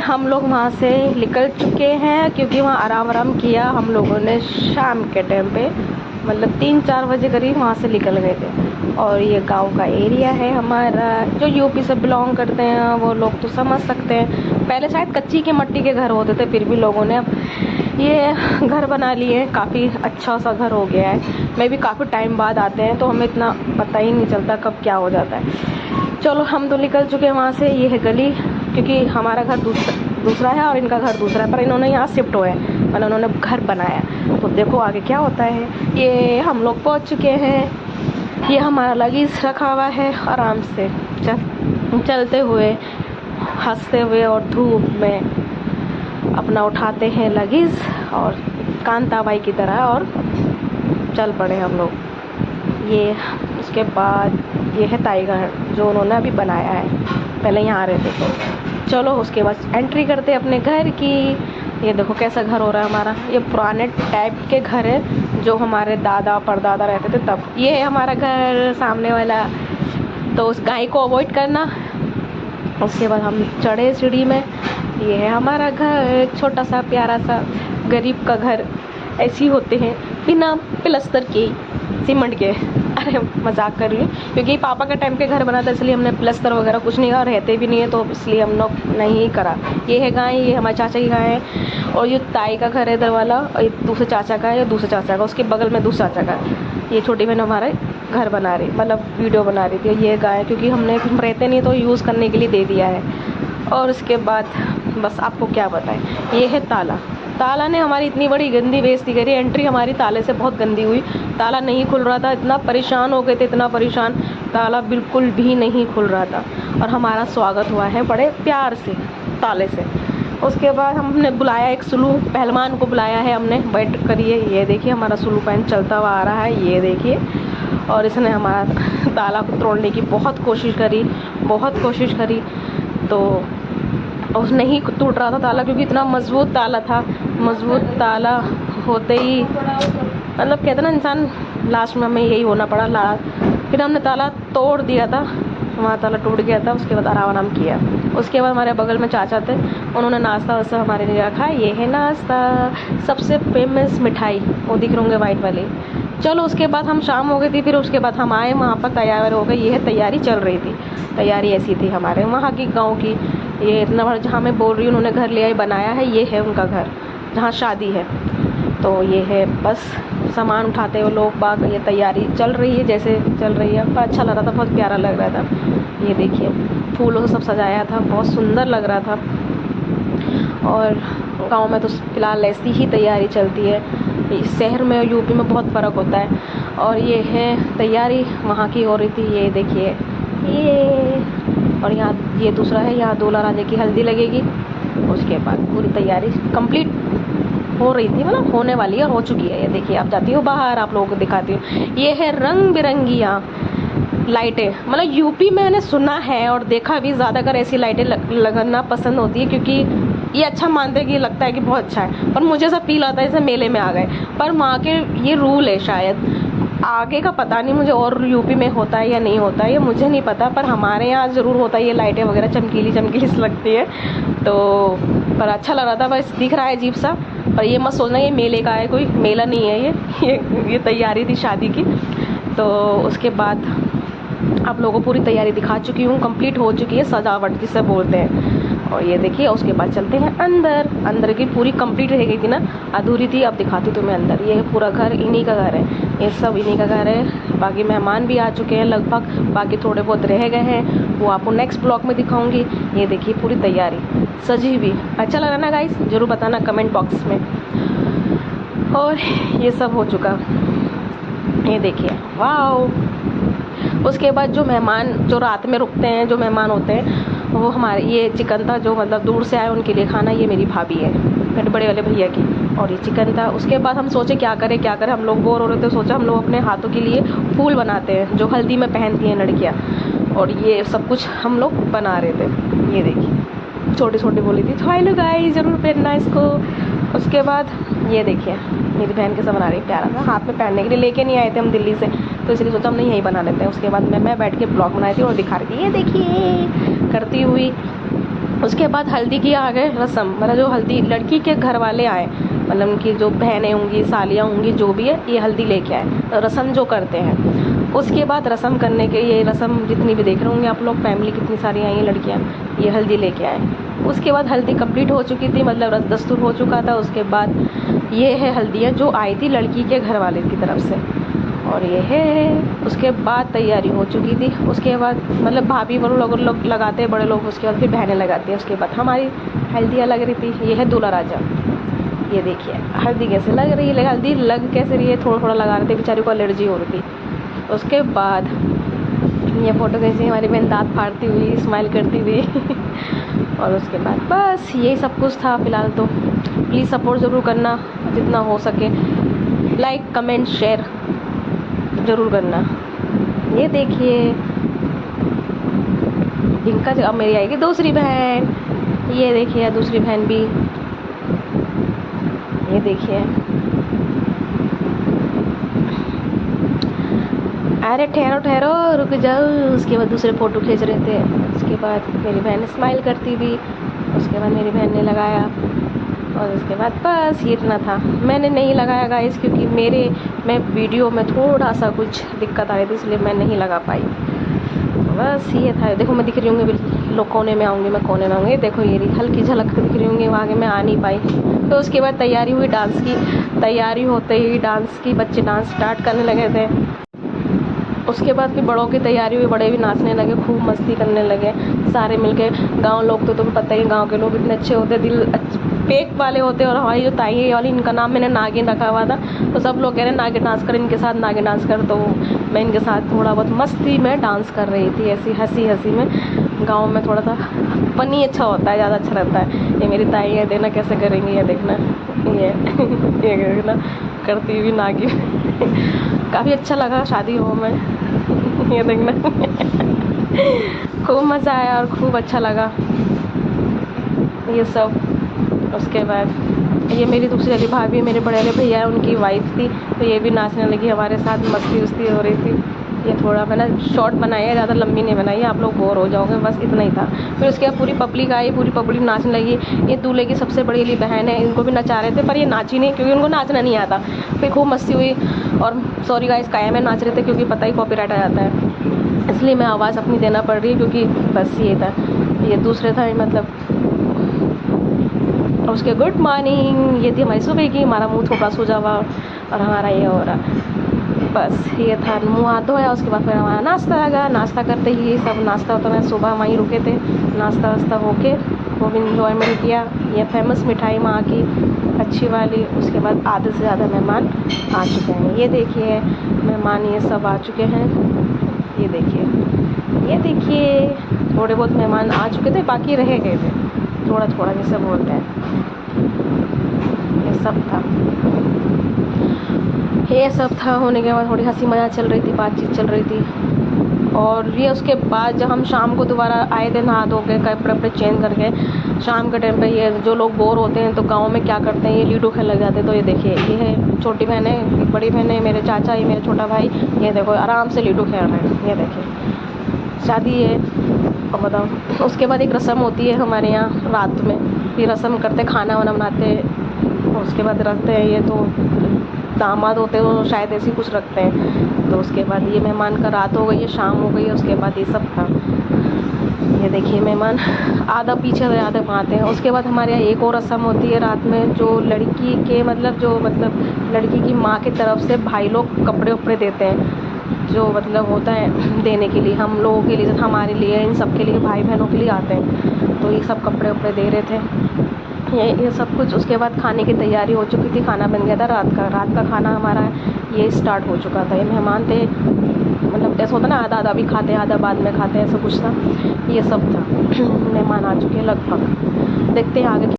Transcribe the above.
हम लोग वहाँ से निकल चुके हैं क्योंकि वहाँ आराम आराम किया हम लोगों ने शाम के टाइम पे, मतलब 3-4 बजे करीब वहाँ से निकल गए थे। और ये गांव का एरिया है हमारा। जो यूपी से बिलोंग करते हैं वो लोग तो समझ सकते हैं। पहले शायद कच्ची के मट्टी के घर होते थे, फिर भी लोगों ने अब ये घर बना लिए। काफ़ी अच्छा सा घर हो गया है। मैं भी काफ़ी टाइम बाद आते हैं तो हमें इतना पता ही नहीं चलता कब क्या हो जाता है। चलो हम तो निकल चुके हैं वहाँ से। ये है गली, क्योंकि हमारा घर दूसरा है और इनका घर दूसरा है, पर इन्होंने यहाँ शिफ्ट हुए हैं, मतलब उन्होंने घर बनाया। तो देखो आगे क्या होता है। ये हम लोग पहुँच चुके हैं। ये हमारा लगेज रखा हुआ है। आराम से चलते हुए, हंसते हुए और धूप में अपना उठाते हैं लगेज और कांताबाई की तरह और चल पड़े हम लोग। ये उसके बाद ये है ताई घर जो उन्होंने अभी बनाया है, पहले यहाँ आ रहे थे। तो चलो उसके बाद एंट्री करते अपने घर की। ये देखो कैसा घर हो रहा है हमारा। ये पुराने टाइप के घर है जो हमारे दादा परदादा रहते थे तब। ये है हमारा घर सामने वाला, तो उस गाय को अवॉइड करना। उसके बाद हम चढ़े सीढ़ी में। ये है हमारा घर, छोटा सा प्यारा सा गरीब का घर। ऐसे ही होते हैं बिना प्लस्तर के, सीमेंट के। अरे मजाक कर रही हूँ, क्योंकि पापा के टाइम के घर बना था इसलिए हमने प्लस्तर वगैरह कुछ नहीं करा, रहते भी नहीं है तो इसलिए हम लोग नहीं करा। ये है गाय, ये हमारे चाचा की गाय है। और ये ताई का घर है इधर वाला, और ये दूसरे चाचा का है, दूसरे चाचा का, उसके बगल में दूसरा चाचा का। ये छोटी बहन हमारे घर बना रही, मतलब वीडियो बना रही थी। ये गाय क्योंकि हमने रहते नहीं तो यूज़ करने के लिए दे दिया है। और उसके बाद बस आपको क्या बताएं, ये है ताला। ताला ने हमारी इतनी बड़ी गंदी बेइज्जती करी। एंट्री हमारी ताले से बहुत गंदी हुई। ताला नहीं खुल रहा था, इतना परेशान हो गए थे, इतना परेशान। ताला बिल्कुल भी नहीं खुल रहा था और हमारा स्वागत हुआ है बड़े प्यार से ताले से। उसके बाद हमने बुलाया एक सुलू पहलवान को बुलाया है हमने, बैठ करिए। ये देखिए हमारा सुलू पहन चलता हुआ आ रहा है, ये देखिए। और इसने हमारा ताला को तोड़ने की बहुत कोशिश करी, बहुत कोशिश करी, तो उस नहीं टूट रहा था ताला, क्योंकि इतना मजबूत ताला था। मजबूत ताला होते ही मतलब कहते ना इंसान, लास्ट में हमें यही होना पड़ा। फिर हमने ताला तोड़ दिया था, हमारा ताला टूट गया था। उसके बाद आराम किया। उसके बाद हमारे बगल में चाचा थे, उन्होंने नाश्ता वास्ता हमारे लिए रखा। ये है नाश्ता, सबसे फेमस मिठाई, वो दिख रहे होंगे वाइट वाली। चलो उसके बाद हम शाम हो गई थी, फिर उसके बाद हम आए वहाँ पर, तैयार हो गए। ये है तैयारी चल रही थी, तैयारी ऐसी थी हमारे वहाँ की गाँव की। ये इतना बड़ा जहाँ मैं बोल रही हूँ उन्होंने घर लिया बनाया है, ये है उनका घर जहाँ शादी है। तो ये है बस सामान उठाते हुए लोग बाग, ये तैयारी चल रही है जैसे चल रही है। अच्छा लग रहा था, बहुत प्यारा लग रहा था। ये देखिए फूलों से सब सजाया था, बहुत सुंदर लग रहा था। और गांव में तो फ़िलहाल ऐसी ही तैयारी चलती है, शहर में और यूपी में बहुत फ़र्क होता है। और ये है तैयारी वहाँ की हो रही थी, ये देखिए ये। और यहाँ ये दूसरा है, यहाँ दूल्हा राजा की हल्दी लगेगी। उसके बाद पूरी तैयारी कंप्लीट हो रही थी, मतलब होने वाली है और हो चुकी है। ये देखिए आप जाती हो बाहर, आप लोगों को दिखाती हूँ। ये है रंग बिरंगी लाइटें, मतलब यूपी में मैंने सुना है और देखा भी, ज़्यादातर ऐसी लाइटें लगाना पसंद होती है, क्योंकि ये अच्छा मानते हैं कि लगता है कि बहुत अच्छा है। पर मुझे सब फील आता है जैसे मेले में आ गए। पर वहाँ के ये रूल है शायद, आगे का पता नहीं मुझे, और यूपी में होता है या नहीं होता है ये मुझे नहीं पता, पर हमारे यहाँ ज़रूर होता है। ये लाइटें वगैरह चमकीली चमकीली सी लगती है, तो पर अच्छा लग रहा था। बस दिख रहा है अजीब सा, पर ये मत सोचना ये मेले का है, कोई मेला नहीं है ये तैयारी थी शादी की। तो उसके बाद आप लोगों को पूरी तैयारी दिखा चुकी हूँ, कंप्लीट हो चुकी है, सजावट जिसे बोलते हैं। और ये देखिए उसके बाद चलते हैं अंदर। अंदर की पूरी कंप्लीट रह गई थी ना, अधूरी थी, अब दिखाती हूँ तुम्हें अंदर। ये पूरा घर इन्हीं का घर है, ये सब इन्हीं का घर है। बाकी मेहमान भी आ चुके हैं लगभग, बाकी थोड़े बहुत रह गए हैं, वो आपको नेक्स्ट ब्लॉग में दिखाऊंगी। ये देखिए पूरी तैयारी सजी हुई। अच्छा लगा ना गाइस, ज़रूर बताना कमेंट बॉक्स में। और ये सब हो चुका, ये देखिए वाह। उसके बाद जो मेहमान जो रात में रुकते हैं, जो मेहमान होते हैं, वो हमारे ये चिकन था, जो मतलब दूर से आए उनके लिए खाना। ये मेरी भाभी है, मेरे बड़े वाले भैया की, और ये चिकन था। उसके बाद हम सोचे क्या करें क्या करें, हम लोग बोर हो रहे थे, सोचा हम लोग अपने हाथों के लिए फूल बनाते हैं जो हल्दी में पहनती हैं लड़कियाँ। और ये सब कुछ हम लोग बना रहे थे। ये देखिए छोटी छोटी बोली थी, तो हेलो गाइस ज़रूर पहनना इसको। उसके बाद ये देखिए मेरी बहन कैसा बना रही है, प्यारा था। हाथ में पहनने के लिए लेके नहीं आए थे हम दिल्ली से, तो इसलिए सोचा हमने यहीं बना लेते हैं। उसके बाद मैं बैठ के ब्लॉग बनाई थी और दिखा रही थी, ये देखिए करती हुई। उसके बाद हल्दी की आ गए रस्म, मतलब जो हल्दी लड़की के घर वाले आए, मतलब उनकी जो बहनें होंगी, सालियाँ होंगी, जो भी है, ये हल्दी लेके आए, रस्म जो करते हैं। उसके बाद रस्म करने के, ये रस्म जितनी भी देख रहे होंगे आप लोग, फैमिली कितनी सारी आई हैं लड़कियाँ, ये हल्दी लेके आए। उसके बाद हल्दी कंप्लीट हो चुकी थी, मतलब दस्तूर हो चुका था। उसके बाद ये है हल्दियाँ जो आई थी लड़की के घर वाले की तरफ से, और ये है। उसके बाद तैयारी हो चुकी थी। उसके बाद मतलब भाभी बड़े लोग लगाते हैं, बड़े लोग, उसके बाद फिर बहनें लगाती हैं। उसके बाद हमारी हल्दियाँ लग रही थी। ये है दूल्हा राजा, ये देखिए हल्दी कैसे लग रही है, हल्दी लग कैसे रही है, थोड़ा थोड़ा लगा रहे थे, बेचारी को एलर्जी हो रही थी। उसके बाद ये फ़ोटो कैसी हमारी बहन दाँत फाड़ती हुई, स्माइल करती हुई और उसके बाद बस यही सब कुछ था फ़िलहाल। तो प्लीज़ सपोर्ट ज़रूर करना जितना हो सके, लाइक कमेंट शेयर ज़रूर करना। ये देखिए इनका, अब मेरी आएगी दूसरी बहन, ये देखिए दूसरी बहन भी, ये देखिए। अरे ठहरो ठहरो, रुक जाओ। उसके बाद दूसरे फ़ोटो खींच रहे थे। उसके बाद मेरी बहन स्माइल करती भी, उसके बाद मेरी बहन ने लगाया, और उसके बाद बस ये इतना था। मैंने नहीं लगाया गाइस, क्योंकि मैं वीडियो में थोड़ा सा कुछ दिक्कत आ रही थी, इसलिए मैं नहीं लगा पाई। बस ये था। देखो मैं दिख रही होंगी, लोग कोने में आऊँगी, मैं कोने में आऊँगी, देखो ये हल्की झलक दिख रही होंगी, आगे मैं आ नहीं पाई। तो उसके बाद तैयारी हुई डांस की। तैयारी होते ही डांस की, बच्चे डांस स्टार्ट करने लगे थे। उसके बाद फिर बड़ों की तैयारी हुई, बड़े भी नाचने लगे, खूब मस्ती करने लगे सारे मिलके। गांव लोग तो तुम्हें पता ही है, गांव के लोग इतने अच्छे होते, दिल पेट वाले होते। और हमारी जो ताई है वाली, इनका नाम मैंने नागिन रखा हुआ था, तो सब लोग कह रहे नागिन डांस कर, इनके साथ नागिन डांस कर। तो मैं इनके साथ थोड़ा बहुत मस्ती में डांस कर रही थी, ऐसी हंसी हंसी में। गाँव में थोड़ा सा फनी अच्छा होता है, ज़्यादा अच्छा रहता है। ये मेरी ताई है, देखना कैसे करेंगी, ये देखना, ये ये देखना करती हुई नागिन काफ़ी अच्छा लगा शादी हो में ये देखना खूब मज़ा आया और खूब अच्छा लगा ये सब। उसके बाद ये मेरी दूसरी वाली भाभी, मेरे बड़े वाले भैया, उनकी वाइफ थी, तो ये भी नाचने लगी हमारे साथ, मस्ती उस्ती हो रही थी। ये थोड़ा मैंने शॉर्ट बनाई है, ज़्यादा लंबी नहीं बनाई है, आप लोग बोर हो जाओगे, बस इतना ही था। फिर उसके बाद पूरी पब्लिक आई, पूरी पब्लिक नाचने लगी। ये दूल्हे की सबसे बड़ी वाली बहन है, इनको भी नचा रहे थे, पर ये नाची नहीं क्योंकि उनको नाचना नहीं आता। फिर खूब मस्ती हुई, और सॉरी गाइस काया में नाच रहे थे क्योंकि पता ही कॉपीराइट आ जाता है, इसलिए मैं आवाज़ अपनी देना पड़ रही है, क्योंकि बस ये था। ये दूसरे था मतलब। उसके गुड मॉर्निंग, ये थी हमारी सुबह की, हमारा मुँह थोड़ा सूजा हुआ और हमारा ये हो रहा। बस ये था, मुँह हाथ धोया। उसके बाद फिर हमारा नाश्ता लगा। नाश्ता करते ही सब नाश्ता होता, मैं सुबह वहीं रुके थे, नाश्ता वास्ता होके खूब इंजॉयमेंट किया। ये फेमस मिठाई वहाँ की अच्छी वाली। उसके बाद आधे से ज़्यादा मेहमान आ चुके हैं, ये देखिए मेहमान ये सब आ चुके हैं। ये देखिए थोड़े बहुत मेहमान आ चुके थे, बाकी रह गए थे थोड़ा थोड़ा, जैसे बोलते हैं। ये सब था होने के बाद थोड़ी हंसी मजाक चल रही थी, बातचीत चल रही थी। और ये उसके बाद जब हम शाम को दोबारा आए थे, नहा धो के कपड़े वपड़े चेंज करके, शाम के टाइम पे ये जो लोग बोर होते हैं तो गांव में क्या करते हैं, ये लूडो खेलने लग जाते हैं। तो ये देखिए ये है छोटी बहन है, बड़ी बहन है, मेरे चाचा, ये मेरा छोटा भाई, ये देखो आराम से लूडो खेल रहे हैं। ये देखिए शादी है। और बताओ उसके बाद एक रस्म होती है हमारे यहाँ रात में, फिर रस्म करते, खाना वाना बनाते हैं, उसके बाद रखते हैं। ये तो दामाद होते हैं, वो शायद ऐसे ही कुछ रखते हैं। तो उसके बाद ये मेहमान का रात हो गई है, शाम हो गई है, उसके बाद ये सब था। ये देखिए मेहमान आधा पीछे से आधे आते हैं। उसके बाद हमारे यहाँ एक और रस्म होती है रात में, जो लड़की के मतलब लड़की की माँ की तरफ से भाई लोग कपड़े उपड़े देते हैं, जो मतलब होता है देने के लिए, हम लोगों के लिए, हमारे लिए, इन सब के लिए, भाई बहनों के लिए आते हैं। तो ये सब कपड़े उपड़े दे रहे थे, ये सब कुछ। उसके बाद खाने की तैयारी हो चुकी थी, खाना बन गया था रात का खाना हमारा ये स्टार्ट हो चुका था। ये मेहमान थे, मतलब ऐसा होता ना, आधा आधा भी खाते हैं, आधा बाद में खाते हैं, ऐसा कुछ था। ये सब था मेहमान आ चुके हैं लगभग। देखते हैं आगे।